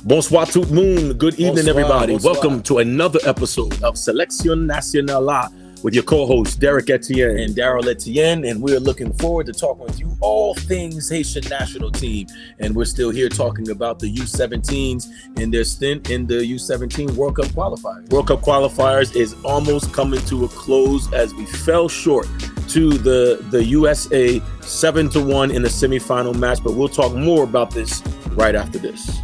Bonsoir tout le monde. Good evening, everybody. Bonsoir. Welcome to another episode of Seleksyon Nasyonal with your co-hosts, Derrick Etienne and Darrell Etienne, and we're looking forward to talking with you all things Haitian national team. And we're still here talking about the U17s and their stint in the U17 World Cup qualifiers. World Cup qualifiers is almost coming to a close as we fell short to the USA 7-1 in the semifinal match, but we'll talk more about this right after this.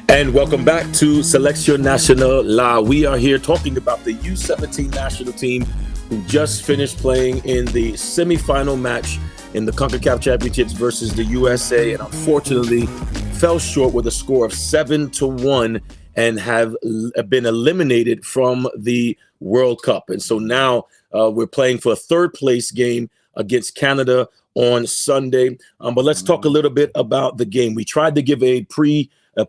And welcome back to Seleksyon Nasyonal. We are here talking about the U17 national team who just finished playing in the semifinal match in the CONCACAF Championships versus the USA, and unfortunately fell short with a score of 7-1 and have been eliminated from the World Cup. And so now we're playing for a third place game against Canada on Sunday. But let's talk a little bit about the game. We tried to give a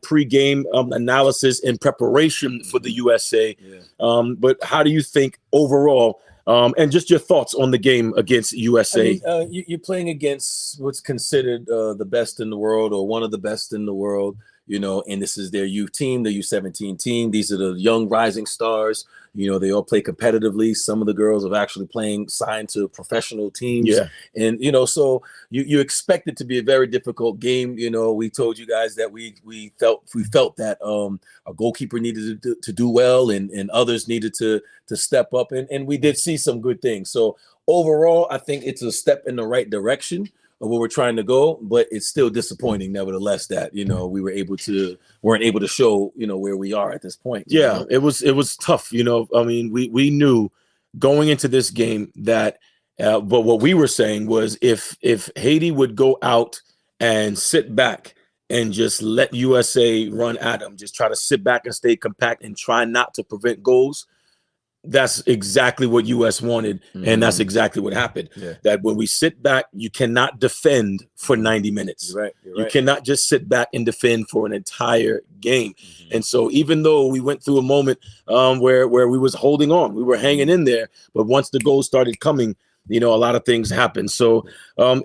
pre-game analysis in preparation for the USA. But how do you think overall, and just your thoughts on the game against USA? I mean, you're playing against what's considered the best in the world, or one of the best in the world, you know, and this is their youth team, the U17 team. These are the young rising stars. You know, they all play competitively. Some of the girls are actually signed to professional teams. Yeah. And, you know, so you expect it to be a very difficult game. You know, we told you guys that we felt that our goalkeeper needed to do well, and others needed to step up. And we did see some good things. So overall, I think it's a step in the right direction of where we're trying to go, but it's still disappointing nevertheless that, you know, weren't able to show, you know, where we are at this point. Yeah, it was tough. You know, I mean, we knew going into this game that, but what we were saying was if Haiti would go out and sit back and just let USA run at them, just try to sit back and stay compact and try not to prevent goals, that's exactly what US wanted, and that's exactly what happened. Yeah. That when we sit back, you cannot defend for 90 minutes. You're right. You cannot just sit back and defend for an entire game. And so even though we went through a moment where we was holding on, we were hanging in there, but once the goals started coming, you know, a lot of things happened. So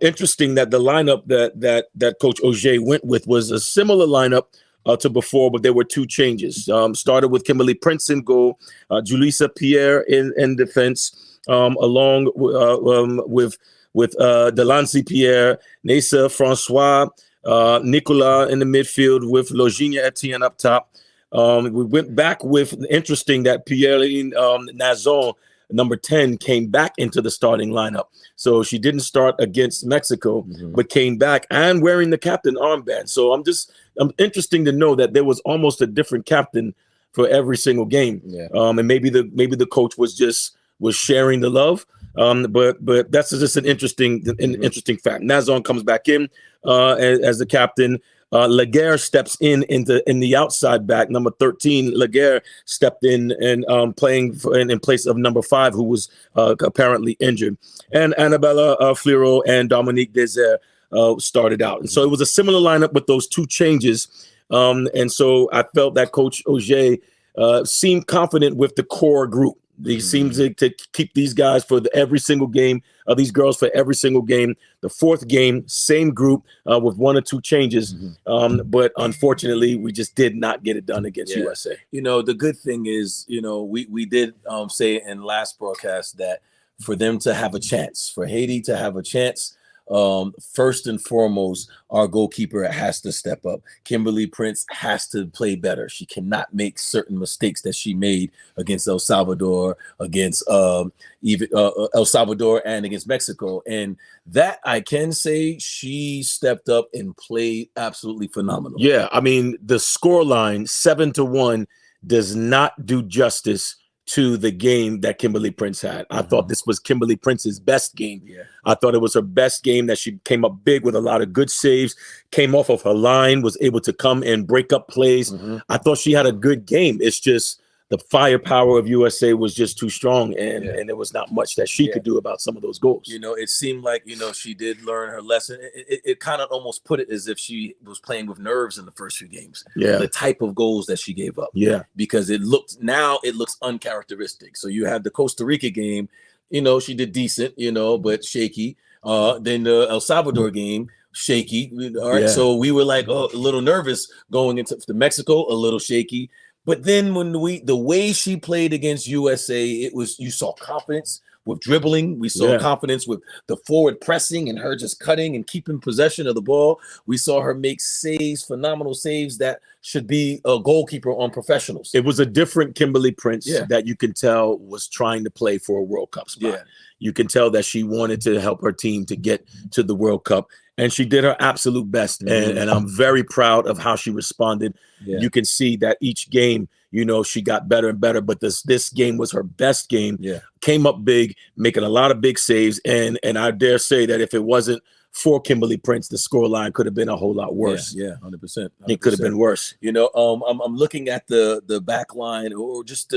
interesting that the lineup that Coach Auger went with was a similar lineup to before, but there were two changes. Started with Kimberly Prince in goal, Julissa Pierre in defense, along with Delancey Pierre, Nessa Francois, Nicolas in the midfield with Seleksyon Etienne up top. We went back with, interesting that Pierre-Line Nazon, number 10, came back into the starting lineup. So she didn't start against Mexico, but came back and wearing the captain armband. So I'm interesting to know that there was almost a different captain for every single game. Yeah. And maybe the coach was sharing the love. But that's just an interesting fact. Nazon comes back in as the captain. Laguerre steps in the outside back. Number 13, Laguerre stepped in and playing in place of number 5, who was apparently injured. And Annabella Fleureau and Dominique Desert started out. And so it was a similar lineup with those two changes. And so I felt that Coach Auger seemed confident with the core group. He seems to keep these guys for every single game, these girls for every single game. The fourth game, same group with one or two changes. But unfortunately, we just did not get it done against USA. You know, the good thing is, you know, we did say in last broadcast that for them to have a chance, for Haiti to have a chance, first and foremost, our goalkeeper has to step up. Kimberly Prince has to play better. She cannot make certain mistakes that she made against El Salvador, against even El Salvador, and against Mexico. And that I can say she stepped up and played absolutely phenomenal. Yeah, I mean, the scoreline 7-1 does not do justice to the game that Kimberly Prince had. I thought this was Kimberly Prince's best game. Yeah. I thought it was her best game, that she came up big with a lot of good saves, came off of her line, was able to come and break up plays. I thought she had a good game. It's just the firepower of USA was just too strong, and there was not much that she could do about some of those goals. You know, it seemed like, you know, she did learn her lesson. It kind of almost put it as if she was playing with nerves in the first few games. Yeah. The type of goals that she gave up. Yeah. Because it looks uncharacteristic. So you have the Costa Rica game, you know, she did decent, you know, but shaky. Then the El Salvador game, shaky. All right. So we were like, a little nervous going into the Mexico, a little shaky. But then when the way she played against USA, you saw confidence with dribbling. We saw confidence with the forward pressing and her just cutting and keeping possession of the ball. We saw her make saves, phenomenal saves that should be a goalkeeper on professionals. It was a different Kimberly Prince that you can tell was trying to play for a World Cup spot. Yeah. You can tell that she wanted to help her team to get to the World Cup, and she did her absolute best. And I'm very proud of how she responded. You can see that each game, you know, she got better and better, but this game was her best game. Came up big, making a lot of big saves. And I dare say that if it wasn't for Kimberly Prince, the scoreline could have been a whole lot worse. 100%. It could have been worse. You know, I'm looking at the back line, or just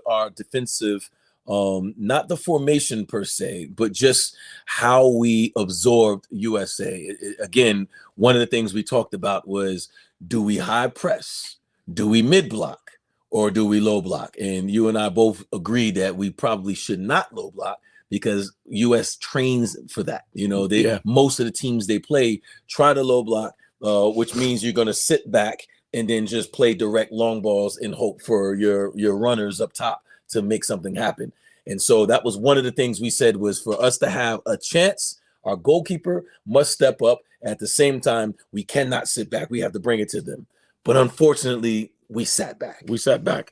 our defensive, not the formation per se, but just how we absorbed USA. Again, one of the things we talked about was, do we high press? Do we mid block? Or do we low block? And you and I both agree that we probably should not low block, because US trains for that. You know, most of the teams they play try to low block, which means you're going to sit back and then just play direct long balls and hope for your runners up top to make something happen. And so that was one of the things we said, was for us to have a chance, our goalkeeper must step up. At the same time, we cannot sit back. We have to bring it to them. But unfortunately, we sat back. We sat back,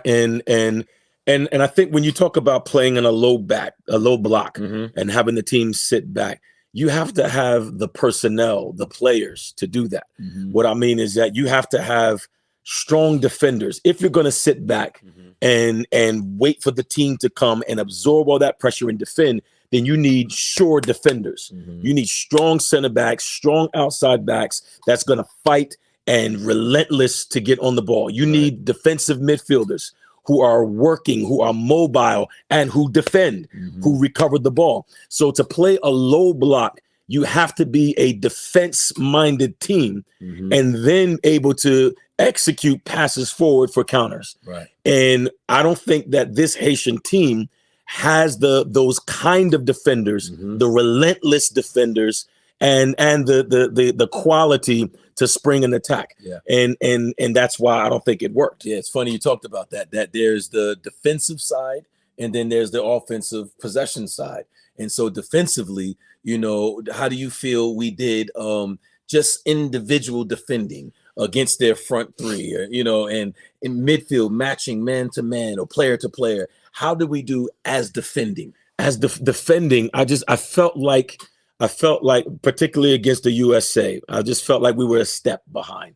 and I think when you talk about playing in a low block and having the team sit back, you have to have the personnel, the players to do that. What I mean is that you have to have strong defenders. If you're going to sit back and wait for the team to come and absorb all that pressure and defend, then you need sure defenders. You need strong center backs, strong outside backs that's going to fight and relentless to get on the ball. You need defensive midfielders who are working, who are mobile, and who defend, who recover the ball. So to play a low block, you have to be a defense-minded team and then able to execute passes forward for counters. And I don't think that this Haitian team has those kind of defenders, the relentless defenders, and the quality to spring an attack. And that's why I don't think it worked. It's funny you talked about that there's the defensive side and then there's the offensive possession side. And so defensively, you know, how do you feel we did just individual defending against their front three, you know, and in midfield matching man to man or player to player? How do we do as defending? As defending, I felt like, particularly against the USA, I just felt like we were a step behind,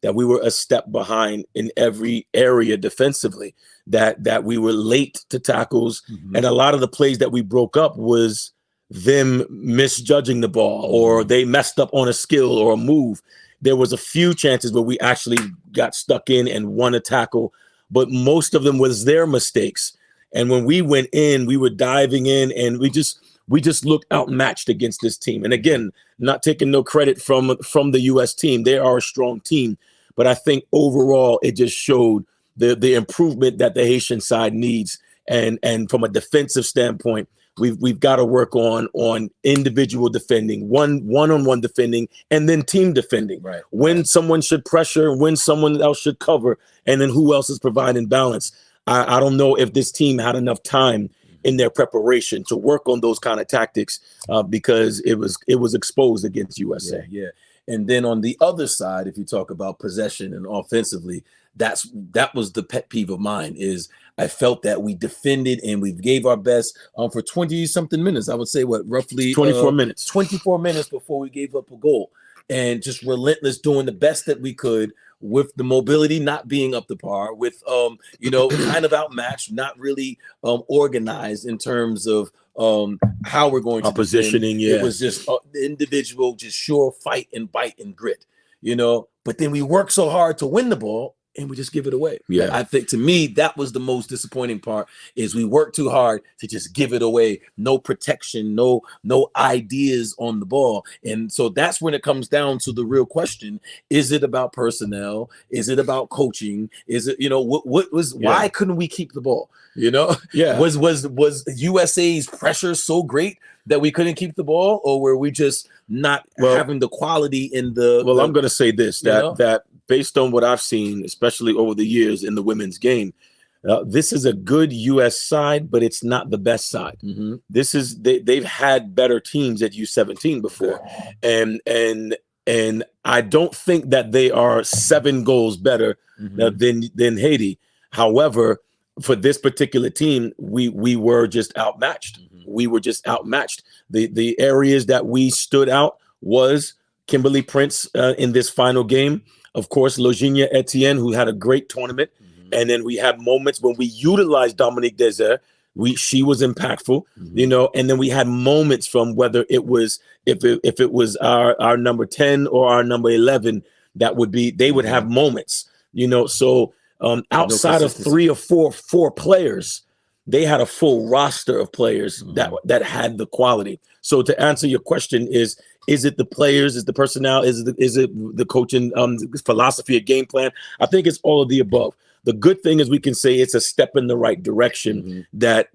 that we were a step behind in every area defensively, that we were late to tackles. And a lot of the plays that we broke up was them misjudging the ball, or they messed up on a skill or a move. There was a few chances where we actually got stuck in and won a tackle, but most of them was their mistakes. And when we went in, we were diving in, and we just looked outmatched against this team. And again, not taking no credit from the U.S. team. They are a strong team. But I think overall, it just showed the improvement that the Haitian side needs. And from a defensive standpoint, we've got to work on individual defending, one-on-one defending, and then team defending. When someone should pressure, when someone else should cover, and then who else is providing balance. I don't know if this team had enough time in their preparation to work on those kind of tactics because it was exposed against USA. And then on the other side, if you talk about possession and offensively, that was the pet peeve of mine. Is I felt that we defended and we gave our best for 20 something minutes. I would say roughly 24 minutes. 24 minutes before we gave up a goal, and just relentless, doing the best that we could with the mobility not being up to par, with kind of outmatched, not really organized in terms of how we're going to positioning. It was just individual, just sure fight and bite and grit, you know. But then we work so hard to win the ball, and we just give it away. Yeah. I think to me, that was the most disappointing part is we worked too hard to just give it away. No protection, no ideas on the ball. And so that's when it comes down to the real question. Is it about personnel? Is it about coaching? Is it, why couldn't we keep the ball? Yeah. Was USA's pressure so great that we couldn't keep the ball, or were we just not having the quality in the? Well, I'm going to say this, that based on what I've seen, especially over the years in the women's game, this is a good U.S. side, but it's not the best side. Mm-hmm. They've had better teams at U17 before, and I don't think that they are 7 goals better than Haiti. However, for this particular team, we were just outmatched. We were just outmatched. The areas that we stood out was Kimberly Prince in this final game. Of course, Seleksyon Etienne, who had a great tournament. And then we had moments when we utilized Dominique Desert. She was impactful, and then we had moments from whether it was if it was our number 10 or our number 11, they would have moments, So outside of 3 or 4 players, they had a full roster of players that had the quality. So to answer your question is it the players? Is the personnel? Is it the coaching philosophy, a game plan? I think it's all of the above. The good thing is we can say it's a step in the right direction that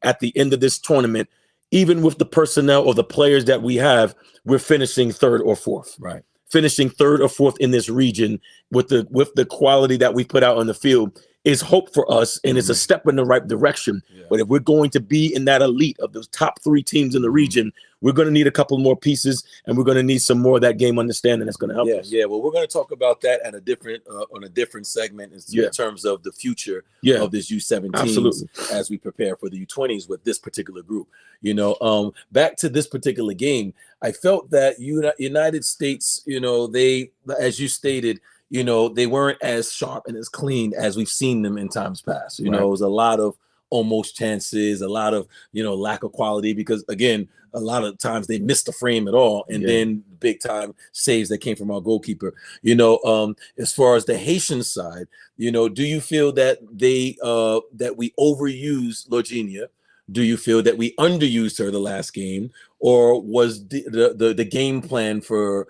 at the end of this tournament, even with the personnel or the players that we have, we're finishing 3rd or 4th. Right. Finishing 3rd or 4th in this region with the quality that we put out on the field is hope for us, and it's a step in the right direction. Yeah. But if we're going to be in that elite of those top 3 teams in the region, we're going to need a couple more pieces, and we're going to need some more of that game understanding that's going to help us. Yeah, well, we're going to talk about that at a different on a different segment in terms of the future of this U17 as we prepare for the U20s with this particular group. Back to this particular game, I felt that United States, they, as you stated, they weren't as sharp and as clean as we've seen them in times past. It was a lot of almost chances, a lot of, lack of quality because, again, a lot of times they missed the frame at all. And then big time saves that came from our goalkeeper. As far as the Haitian side, do you feel that that we overused Logenia? Do you feel that we underused her the last game? Or was the game plan for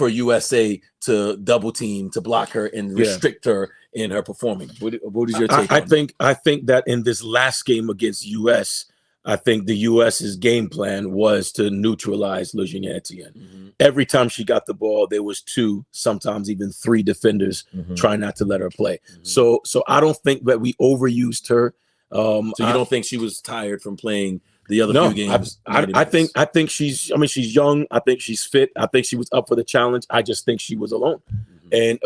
USA to double team, to block her and restrict her in her performing? What is your take on that? I think that in this last game against US, I think the US's game plan was to neutralize Seleksyon Etienne. Every time she got the ball, there was 2, sometimes even 3 defenders trying not to let her play. So I don't think that we overused her. So you don't think she was tired from playing the other few games? I think she's young. I think she's fit. I think she was up for the challenge. I just think she was alone. And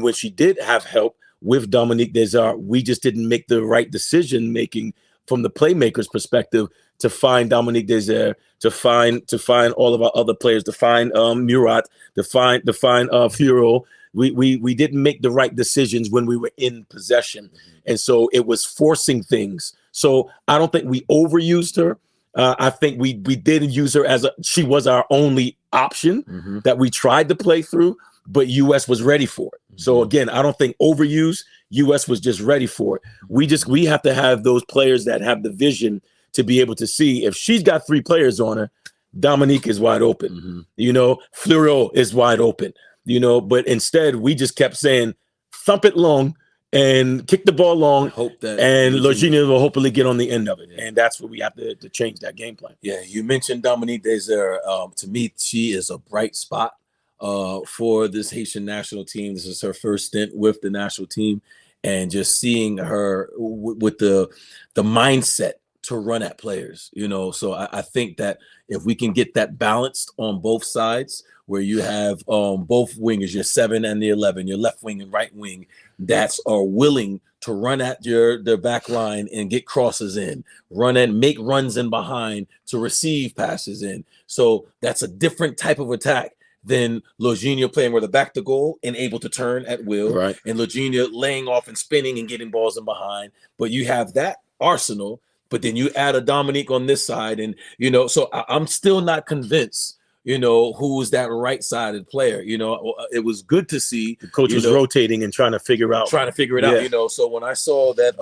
when she did have help with Dominique Desart, we just didn't make the right decision making from the playmaker's perspective to find Dominique Desart, to find all of our other players, to find Murat, to find Furo. We didn't make the right decisions when we were in possession. And so it was forcing things. So I don't think we overused her. I think we did use her she was our only option that we tried to play through, but US was ready for it. So again, I don't think overused. US was just ready for it. We have to have those players that have the vision to be able to see if she's got 3 players on her, Dominique is wide open. Fleuriot is wide open. But instead we just kept saying, thump it long and kick the ball long, and Logenia will hopefully get on the end of it. And that's what we have to change that game plan. Yeah, you mentioned Dominique Desert. To me, she is a bright spot for this Haitian national team. This is her first stint with the national team, and just seeing her with the mindset to run at players, So I think that if we can get that balanced on both sides, where you have both wingers, your 7 and the 11, your left wing and right wing, that are willing to run at their back line and get crosses in, run and make runs in behind to receive passes in. So that's a different type of attack than Logenia playing with the back to goal and able to turn at will, and Logenia laying off and spinning and getting balls in behind. But you have that arsenal, but then you add a Dominique on this side, and so I'm still not convinced, who was that right-sided player. It was good to see the coach was rotating and trying to figure it out. So when I saw that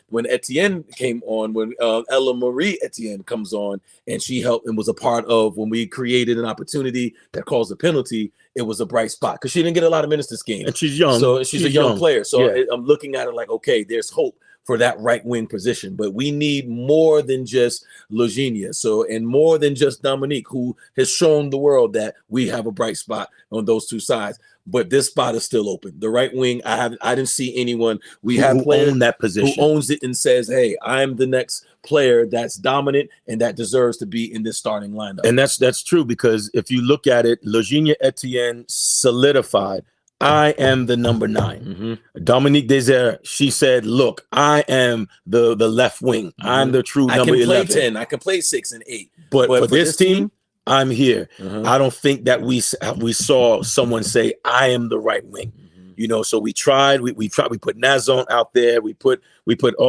when Etienne came on, when Ella Marie Etienne comes on, and she helped and was a part of when we created an opportunity that caused a penalty, it was a bright spot because she didn't get a lot of minutes this game. And she's young. So she's a young player. So I'm looking at it like, okay, there's hope for that right wing position, but we need more than just Logenia. And more than just Dominique, who has shown the world that we have a bright spot on those two sides. But this spot is still open. The right wing, I didn't see anyone. We have players own that position, who owns it and says, "Hey, I'm the next player that's dominant and that deserves to be in this starting lineup." And that's true, because if you look at it, Logenia Etienne solidified, I am the number 9. Dominique Desert, she said, look, I am the left wing. I'm the true number 11. I can play 10. I can play 6 and 8. But for this team, I'm here. I don't think that we saw someone say, I am the right wing. So we tried. We tried. We put Nazon out there. We put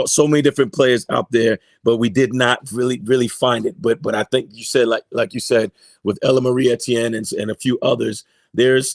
so many different players out there, but we did not really find it. But I think you said, like you said, with Ella Marie Etienne and a few others, there's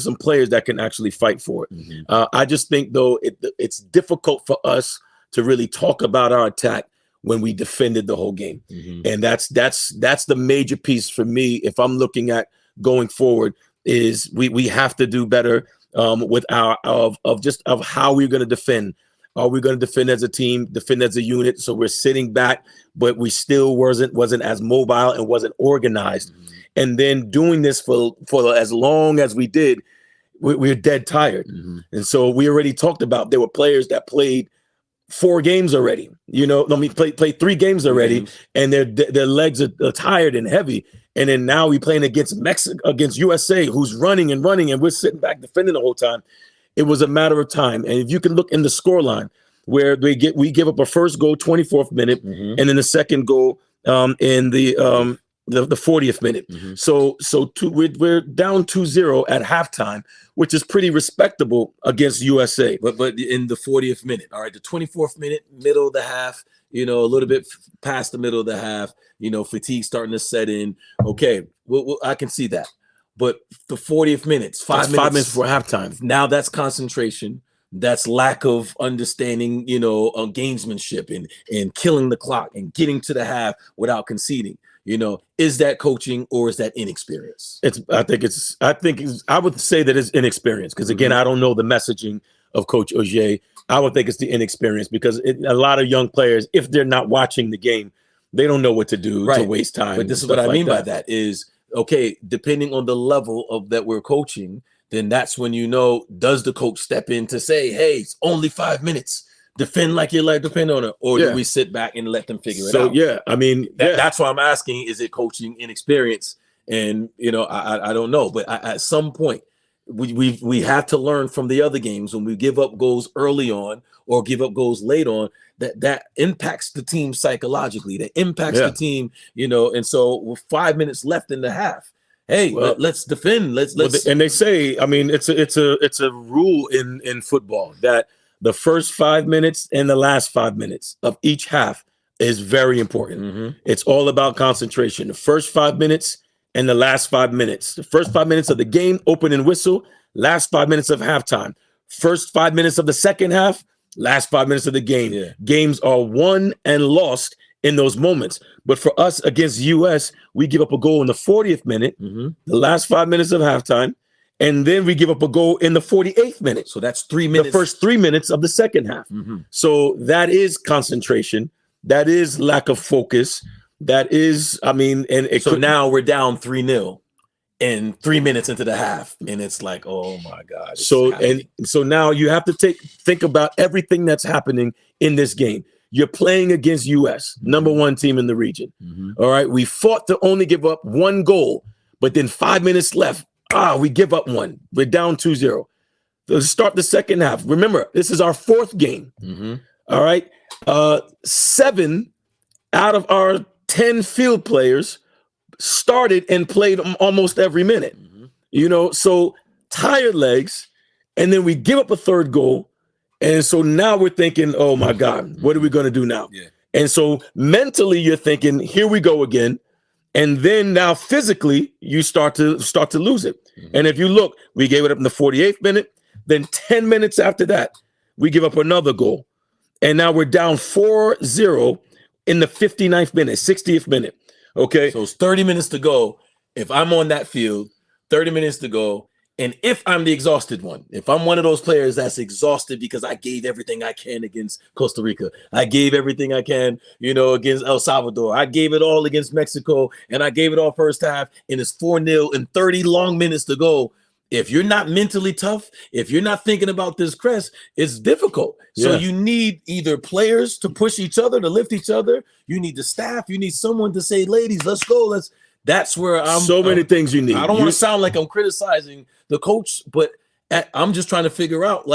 some players that can actually fight for it. I just think, though, it's difficult for us to really talk about our attack when we defended the whole game. And that's the major piece for me. If I'm looking at going forward, is we have to do better with our of how we're going to defend. Are we going to defend as a team, defend as a unit? So we're sitting back, but we still wasn't as mobile and wasn't organized. And then doing this for as long as we did, we're dead tired. And so we already talked about there were players that played 4 games already. Played 3 games already, and their legs are tired and heavy. And then now we playing against against USA, who's running, and we're sitting back defending the whole time. It was a matter of time. And if you can look in the scoreline, where we give up a first goal 24th minute, and then the second goal in the 40th minute. So we're down 2-0 at halftime, which is pretty respectable against USA. But in the 40th minute, all right, the 24th minute, middle of the half, a little bit past the middle of the half, fatigue starting to set in. Okay, I can see that. But the 40th minute, 5 minutes before halftime. Now that's concentration. That's lack of understanding, gamesmanship and killing the clock and getting to the half without conceding. Is that coaching or is that inexperience? I would say that it's inexperience, because again, I don't know the messaging of Coach Auger. I would think it's the inexperience, because a lot of young players, if they're not watching the game, they don't know what to do to waste time. But this is what I mean by that is, okay, depending on the level of that we're coaching, then that's when does the coach step in to say, hey, it's only 5 minutes. Defend like your life depend on it, or do we sit back and let them figure it out? So I mean, that's why I'm asking: is it coaching inexperience? And I don't know, but at some point, we have to learn from the other games when we give up goals early on or give up goals late on. That impacts the team psychologically. That impacts the team, And so with 5 minutes left in the half, hey, let's defend. Let's. And they say, I mean, it's a rule in football that the first 5 minutes and the last 5 minutes of each half is very important. It's all about concentration. The first 5 minutes and the last 5 minutes. The first 5 minutes of the game, opening whistle, last 5 minutes of halftime. First 5 minutes of the second half, last 5 minutes of the game. Games are won and lost in those moments. But for us against US, we give up a goal in the 40th minute, the last 5 minutes of halftime, and then we give up a goal in the 48th minute. So that's 3 minutes. The first 3 minutes of the second half. So that is concentration. That is lack of focus. That is, now we're down 3-0 and 3 minutes into the half. And it's like, oh my God. So now you have to think about everything that's happening in this game. You're playing against US, number 1 team in the region. All right. We fought to only give up 1 goal, but then 5 minutes left. We give up 1. We're down 2-0. Let's start the second half. Remember, this is our 4th game. All right. 7 out of our 10 field players started and played almost every minute. So tired legs, and then we give up a 3rd goal. And so now we're thinking, oh my God, what are we going to do now? And so mentally you're thinking, here we go again. And then now physically, you start to lose it. And if you look, we gave it up in the 48th minute. Then 10 minutes after that, we give up another goal. And now we're down 4-0 in the 59th minute, 60th minute. Okay. So it's 30 minutes to go. If I'm on that field, 30 minutes to go. And if I'm the exhausted one, if I'm one of those players that's exhausted because I gave everything I can against Costa Rica, I gave everything I can, against El Salvador, I gave it all against Mexico, and I gave it all first half, and it's 4-0 and 30 long minutes to go. If you're not mentally tough, if you're not thinking about this crest, it's difficult. So you need either players to push each other, to lift each other. You need the staff. You need someone to say, ladies, let's go. That's where I'm. So many things you need. I don't want to sound like I'm criticizing the coach, but I'm just trying to figure out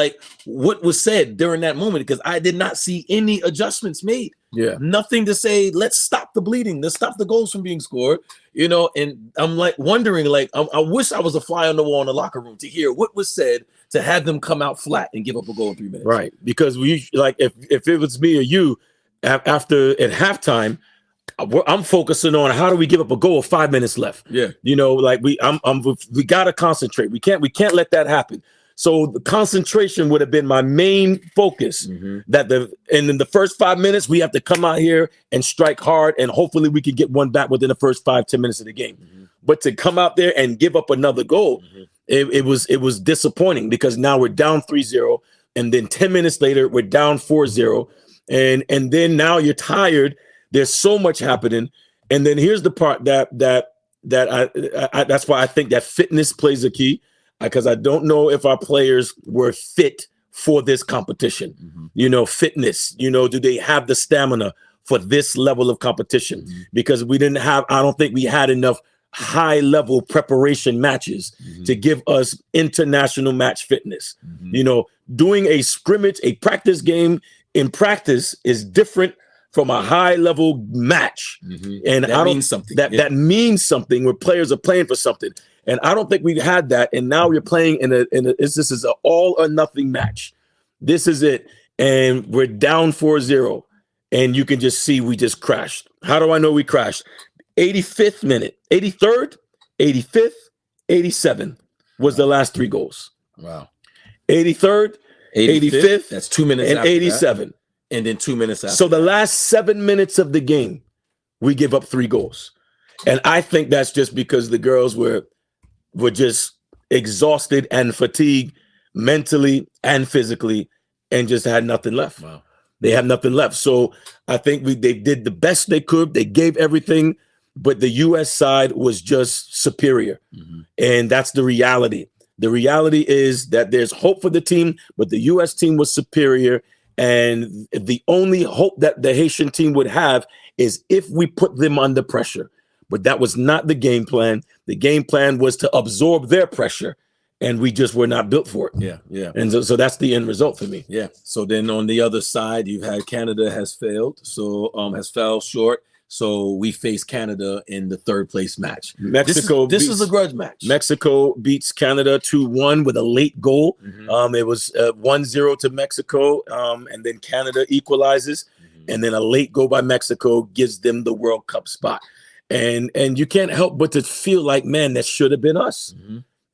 what was said during that moment, because I did not see any adjustments made. Yeah. Nothing to say, let's stop the bleeding. Let's stop the goals from being scored. And I'm wondering, I wish I was a fly on the wall in the locker room to hear what was said to have them come out flat and give up a goal in 3 minutes. Right. Because if it was me or you after at halftime, I'm focusing on how do we give up a goal with 5 minutes left. Yeah. We got to concentrate. We can't let that happen. So the concentration would have been my main focus. And in the first 5 minutes, we have to come out here and strike hard, and hopefully we can get one back within the first 5-10 minutes of the game. But to come out there and give up another goal, it was disappointing, because now we're down 3-0, and then 10 minutes later we're down 4-0, and then now you're tired. There's so much happening, and then here's the part that that's why I think that fitness plays a key, because I don't know if our players were fit for this competition. Fitness. Do they have the stamina for this level of competition? Because I don't think we had enough high level preparation matches to give us international match fitness. Doing a scrimmage, a practice game in practice is different from a high level match. And that means something. That means something where players are playing for something. And I don't think we've had that. And now we're playing this is an all or nothing match. This is it. And we're down 4-0. And you can just see we just crashed. How do I know we crashed? 85th minute, 83rd, 85th, 87 was the last 3 goals. Wow. 83rd, 85th, that's 2 minutes and after 87. That. And then 2 minutes after. So the last 7 minutes of the game, we give up 3 goals. And I think that's just because the girls were just exhausted and fatigued mentally and physically, and just had nothing left. Wow. They have nothing left. So I think they did the best they could. They gave everything, but the U.S. side was just superior. And that's the reality. The reality is that there's hope for the team, but the U.S. team was superior. And the only hope that the Haitian team would have is if we put them under pressure. But that was not the game plan. The game plan was to absorb their pressure, and we just were not built for it. Yeah. And so that's the end result for me. Yeah. So then on the other side, you've had Canada has failed, so has fell short. So we face Canada in the 3rd place match. Mexico. This is a grudge match. Mexico beats Canada 2-1 with a late goal. It was 1-0 to Mexico, and then Canada equalizes, and then a late goal by Mexico gives them the World Cup spot. And you can't help but to feel like, man, that should have been us.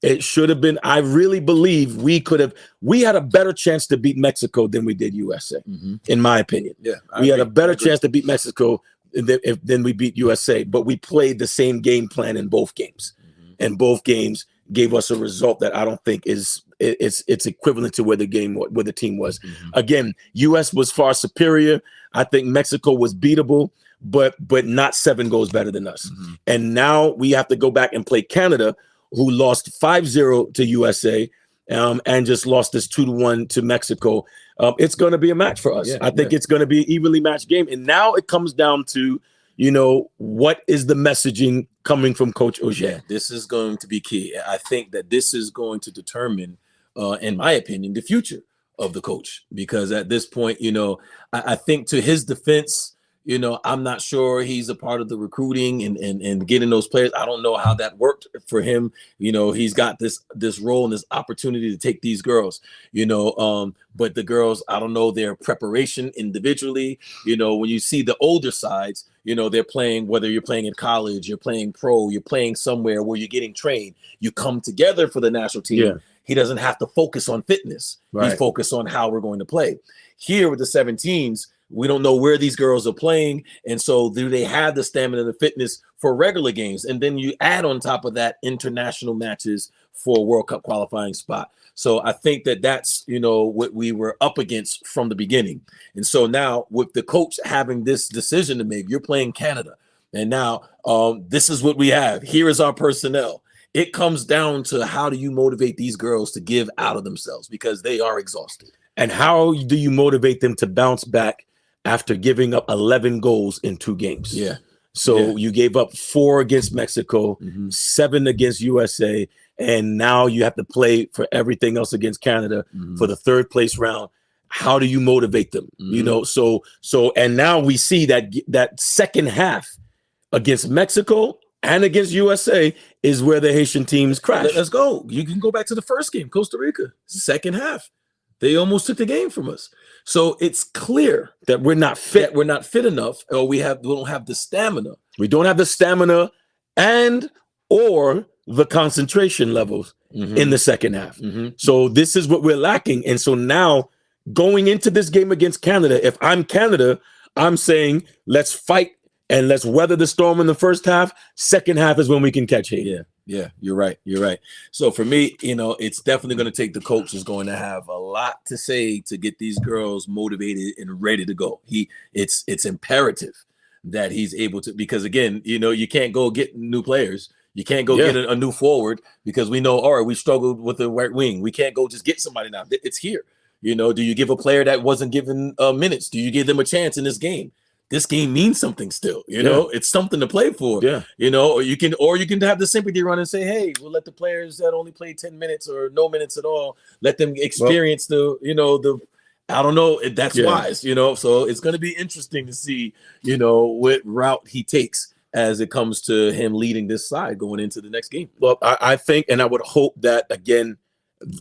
It should have been. I really believe we had a better chance to beat Mexico than we did USA, in my opinion. Yeah, we had a better chance to beat Mexico than we beat USA, but we played the same game plan in both games. And both games gave us a result that I don't think it's equivalent to where the team was. Again, US was far superior. I think Mexico was beatable, but not 7 goals better than us. And now we have to go back and play Canada, who lost 5-0 to USA, and just lost this 2-1 to Mexico. It's going to be a match for us. I think it's going to be an evenly matched game. And now it comes down to, what is the messaging coming from Coach Auger? This is going to be key. I think that this is going to determine, in my opinion, the future of the coach. Because at this point, I think to his defense, I'm not sure he's a part of the recruiting and getting those players. I don't know how that worked for him. He's got this role and this opportunity to take these girls, but the girls, I don't know their preparation individually. When you see the older sides, they're playing, whether you're playing in college, you're playing pro, you're playing somewhere where you're getting trained, you come together for the national team. Yeah. He doesn't have to focus on fitness. Right. He's focused on how we're going to play. Here with the 17s, we don't know where these girls are playing. And so do they have the stamina and the fitness for regular games? And then you add on top of that international matches for a World Cup qualifying spot. So I think that's, what we were up against from the beginning. And so now with the coach having this decision to make, you're playing Canada. And now this is what we have. Here is our personnel. It comes down to how do you motivate these girls to give out of themselves because they are exhausted. And how do you motivate them to bounce back after giving up 11 goals in 2 games? Yeah. So you gave up 4 against Mexico, 7 against USA, and now you have to play for everything else against Canada for the 3rd place round. How do you motivate them? So and now we see that second half against Mexico and against USA is where the Haitian teams crash. Let's go. You can go back to the first game, Costa Rica, second half. They almost took the game from us. So it's clear that we're not fit. We're not fit enough, or we don't have the stamina. We don't have the stamina or the concentration levels in the second half. So this is what we're lacking. And so now going into this game against Canada, if I'm Canada, I'm saying let's fight and let's weather the storm in the first half. Second half is when we can catch Haiti. Yeah, you're right. So for me, it's definitely going to take the coach is going to have a lot to say to get these girls motivated and ready to go. It's imperative that he's able to, because again, you can't go get new players. You can't go get a new forward because we know, all right, we struggled with the right wing. We can't go just get somebody now. It's here. Do you give a player that wasn't given minutes? Do you give them a chance in this game? This game means something still, it's something to play for. Or you can have the sympathy run and say, hey, we'll let the players that only play 10 minutes or no minutes at all, let them experience I don't know if that's wise, so it's going to be interesting to see, what route he takes as it comes to him leading this side going into the next game. Well, I think, and I would hope that again,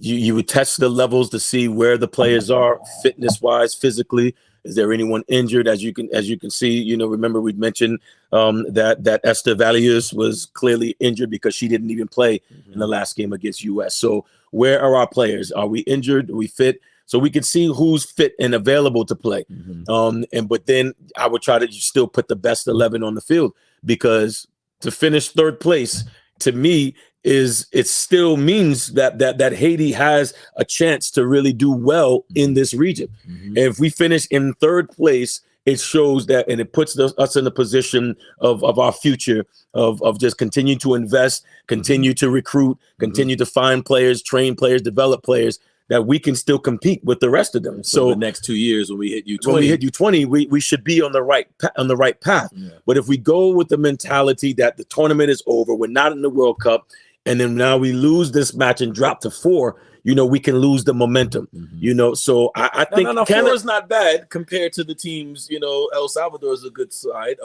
you would test the levels to see where the players are fitness wise, physically. Is there anyone injured? As you can see, remember we mentioned that Esther Valius was clearly injured because she didn't even play in the last game against US. So where are our players? Are we injured? Are we fit? So we can see who's fit and available to play. But then I would try to still put the best 11 on the field, because to finish 3rd place to me it still means that Haiti has a chance to really do well in this region. And if we finish in 3rd place, it shows that, and it puts us in a position of our future of just continue to invest, continue to recruit, continue to find players, train players, develop players, that we can still compete with the rest of them. So the next 2 years when we hit U20, we should be on the right path. But if we go with the mentality that the tournament is over, we're not in the World Cup, and then now we lose this match and drop to 4, we can lose the momentum. So I think Canada, 4 is not bad compared to the teams. El Salvador is a good side.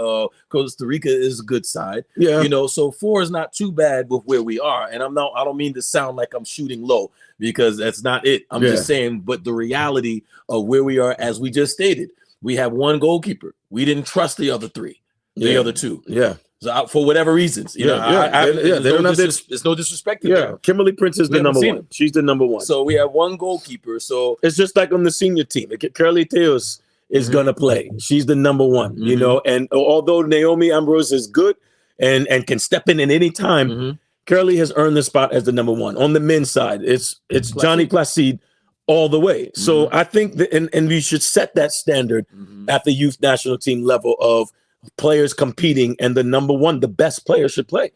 Costa Rica is a good side. So 4 is not too bad with where we are. And I don't mean to sound like I'm shooting low, because that's not it. I'm just saying, but the reality of where we are, as we just stated, we have 1 goalkeeper. We didn't trust the other 3, the other 2. So for whatever reasons, they don't have this. There's no disrespect to them. Kimberly Prince is the number 1. She's the number 1. So we have 1 goalkeeper. So it's just like on the senior team. Curly Teos is gonna play. She's the number 1. And although Naomi Ambrose is good and can step in at any time, Curly has earned the spot as the number 1. On the men's side, it's Johnny Placide all the way. So I think that, and we should set that standard at the youth national team level of players competing, and the number 1, the best player should play.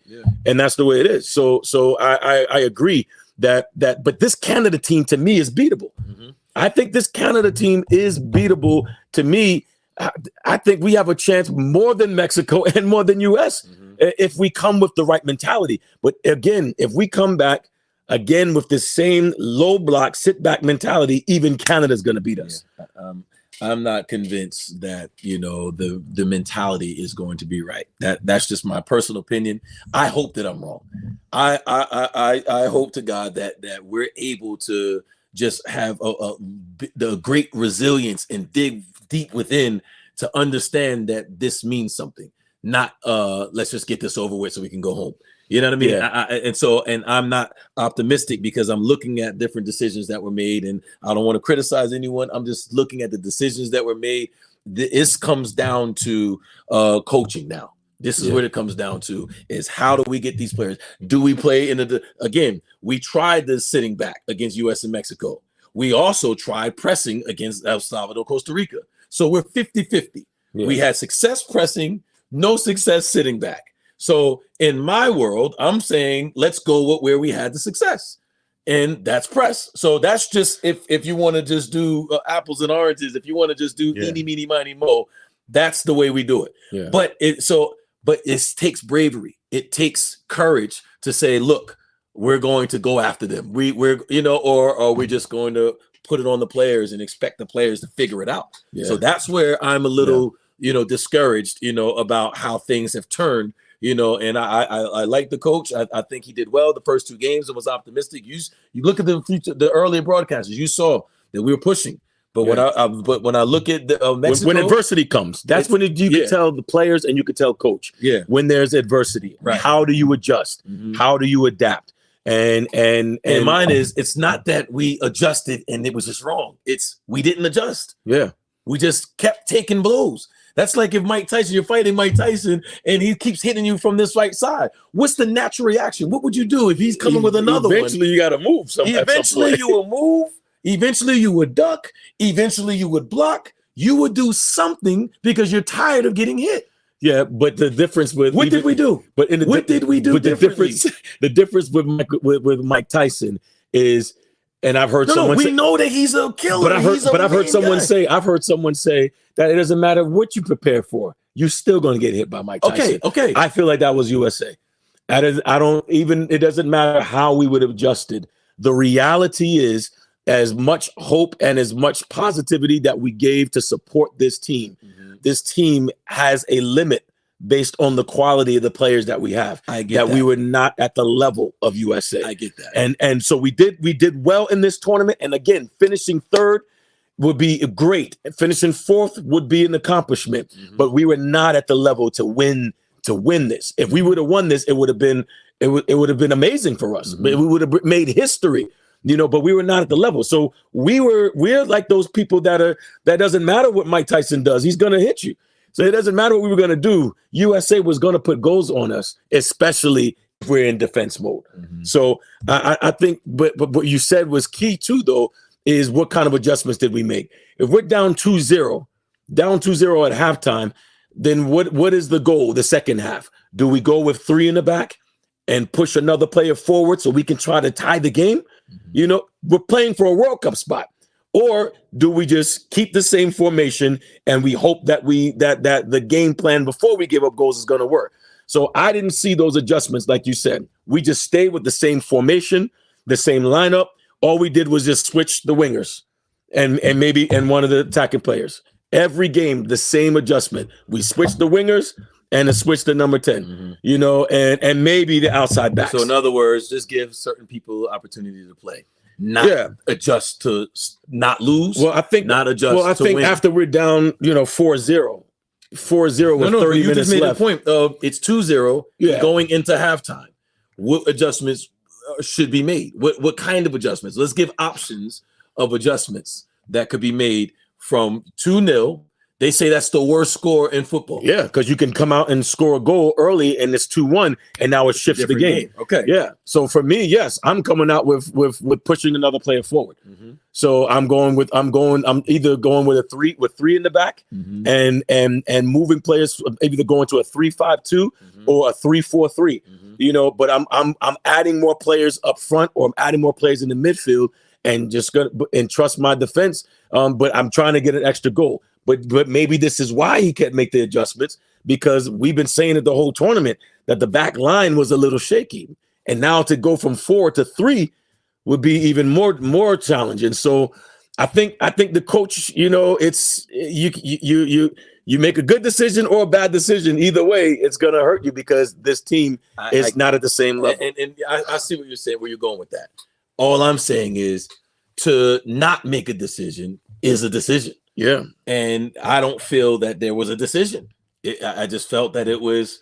And that's the way it is. So I agree that but this Canada team to me is beatable. I think this Canada team is beatable. To me, I think we have a chance more than Mexico and more than US if we come with the right mentality. But again, if we come back again with the same low block, sit back mentality, even Canada's going to beat us. I'm not convinced that, you know, the mentality is going to be right. That's just my personal opinion. I hope that I'm wrong. I hope to God that we're able to just have the great resilience and dig deep within to understand that this means something. Not let's just get this over with so we can go home. You know what I mean? Yeah. And I'm not optimistic because I'm looking at different decisions that were made, and I don't want to criticize anyone. I'm just looking at the decisions that were made. This comes down to coaching now. This is what it comes down to, is how do we get these players? Do we play again, we tried the sitting back against US and Mexico. We also tried pressing against El Salvador, Costa Rica. So we're 50-50. Yeah. We had success pressing, no success sitting back. So in my world, I'm saying let's go with where we had the success, and that's press. So that's just if you want to just do apples and oranges, if you want to just do eeny, meeny, miny, mo, that's the way we do it. Yeah. But it takes bravery. It takes courage to say, look, we're going to go after them. We're or we're just going to put it on the players and expect the players to figure it out. Yeah. So that's where I'm a little discouraged, about how things have turned. And I like the coach. I think he did well the first two games and was optimistic. You look at the earlier broadcasters, you saw that we were pushing. But when I look at the Mexico, when adversity comes, that's when you can tell the players and you can tell coach. Yeah. When there's adversity, how do you adjust? Mm-hmm. How do you adapt? And mine is, it's not that we adjusted and it was just wrong. It's we didn't adjust. Yeah. We just kept taking blows. That's like if Mike Tyson, you're fighting Mike Tyson and he keeps hitting you from this right side. What's the natural reaction? What would you do if he's coming with another one? Eventually you got to move. Eventually you will move. Eventually you would duck. Eventually you would block. You would do something because you're tired of getting hit. Yeah, but the difference with what did we do? But what did we do? But the difference with Mike Tyson is, and I've heard someone say, we know that he's a killer. But I've heard someone say that it doesn't matter what you prepare for, you're still going to get hit by Mike Tyson. Okay. I feel like that was USA. It doesn't matter how we would have adjusted. The reality is, as much hope and as much positivity that we gave to support this team, this team has a limit based on the quality of the players that we have. I get that. We were not at the level of USA. I get that. And so we did well in this tournament. And again, finishing third would be great. Finishing fourth would be an accomplishment. But we were not at the level to win this. If we would have won this, it would have been amazing for us. We would have made history. But we were not at the level. So we're like those people that doesn't matter what Mike Tyson does. He's going to hit you. So it doesn't matter what we were going to do. USA was going to put goals on us, especially if we're in defense mode. So I think, but what you said was key too, though, is what kind of adjustments did we make? If we're down 2-0 at halftime, then what is the goal the second half? Do we go with 3 in the back and push another player forward so we can try to tie the game? We're playing for a World Cup spot. Or do we just keep the same formation and we hope that that the game plan before we give up goals is going to work? So I didn't see those adjustments like you said. We just stayed with the same formation, the same lineup. All we did was just switch the wingers and one of the attacking players. Every game, the same adjustment. We switched the wingers and then switch to number 10, and maybe the outside backs. So in other words, just give certain people opportunity to play, not adjust to not lose. Well, I think not adjust. Well, I think win. After we're down, 4-0 with 30 minutes just made left. A point. It's 2-0 going into halftime. What adjustments should be made? What kind of adjustments? Let's give options of adjustments that could be made from 2-0. They say that's the worst score in football. Yeah, because you can come out and score a goal early and it's 2-1, and now it shifts the game. Okay. Yeah. So for me, yes, I'm coming out with pushing another player forward. So I'm either going with three in the back and moving players, either going to a 3-5-2 or a 3-4-3. But I'm adding more players up front, or I'm adding more players in the midfield, and just gonna trust my defense. But I'm trying to get an extra goal. But maybe this is why he can't make the adjustments, because we've been saying it the whole tournament that the back line was a little shaky. And now to go from 4 to 3 would be even more challenging. So I think the coach, it's you make a good decision or a bad decision. Either way, it's gonna hurt you because this team is not at the same level. And I see what you're saying, where you're going with that. All I'm saying is to not make a decision is a decision. Yeah. And I don't feel that there was a decision. I just felt that it was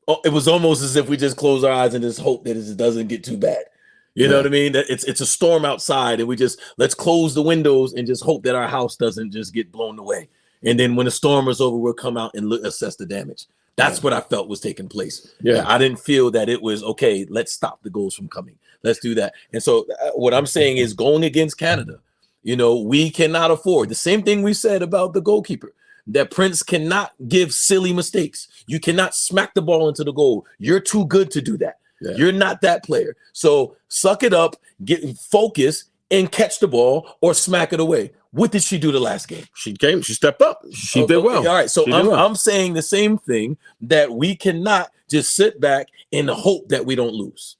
almost as if we just close our eyes and just hope that it doesn't get too bad. You know what I mean? That it's a storm outside, and let's close the windows and just hope that our house doesn't just get blown away. And then when the storm is over, we'll come out and assess the damage. That's what I felt was taking place. Yeah. I didn't feel that it was, okay, let's stop the goals from coming. Let's do that. And so what I'm saying is, going against Canada, we cannot afford the same thing we said about the goalkeeper, that Prince cannot give silly mistakes. You cannot smack the ball into the goal. You're too good to do that. Yeah. You're not that player. So suck it up, get focused, and catch the ball or smack it away. What did she do the last game? She stepped up. She did well. All right. So I'm saying the same thing, that we cannot just sit back and hope that we don't lose.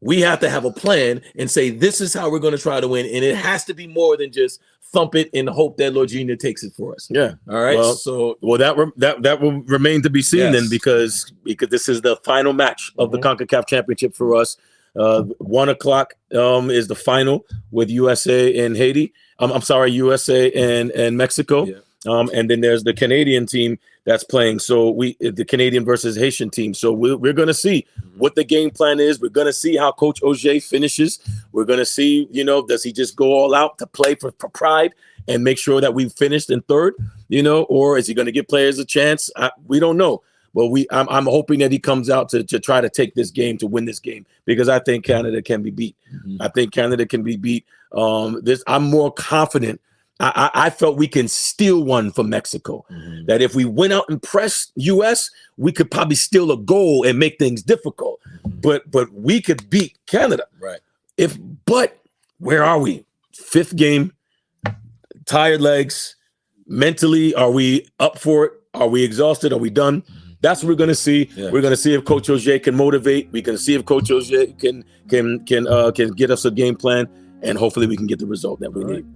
We have to have a plan and say, this is how we're going to try to win. And it has to be more than just thump it and hope that Lorgina takes it for us. Yeah. All right. Well, that will remain to be seen then, because this is the final match of the CONCACAF Championship for us. 1 o'clock is the final with USA and Haiti. I'm sorry, USA and Mexico. Yeah. And then there's the Canadian team that's playing. So the Canadian versus Haitian team. So we're going to see what the game plan is. We're going to see how Coach Auger finishes. We're going to see, does he just go all out to play for pride and make sure that we finished in third, or is he going to give players a chance? We don't know. But I'm hoping that he comes out to try to take this game, to win this game, because I think Canada can be beat. I think Canada can be beat. I'm more confident. I felt we can steal one from Mexico. That if we went out and pressed US, we could probably steal a goal and make things difficult. But we could beat Canada. Right. But where are we? 5th game, tired legs. Mentally, are we up for it? Are we exhausted? Are we done? That's what we're going to see. Yeah. We're going to see if Coach Auger can motivate. We're going to see if Coach Auger can get us a game plan, and hopefully we can get the result that we need.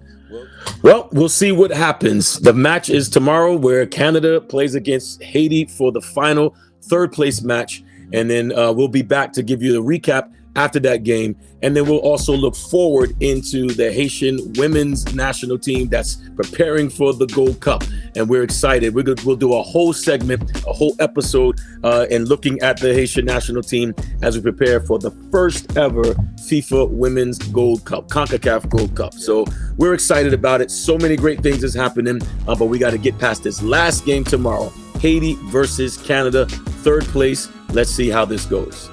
Well, we'll see what happens. The match is tomorrow, where Canada plays against Haiti for the final 3rd place match. And then we'll be back to give you the recap after that game. And then we'll also look forward into the Haitian women's national team that's preparing for the Gold Cup. And we're excited. We'll do a whole segment, a whole episode, and looking at the Haitian national team as we prepare for the first ever FIFA Women's Gold Cup, CONCACAF Gold Cup. So we're excited about it. So many great things is happening, but we got to get past this last game tomorrow. Haiti versus Canada, 3rd place. Let's see how this goes.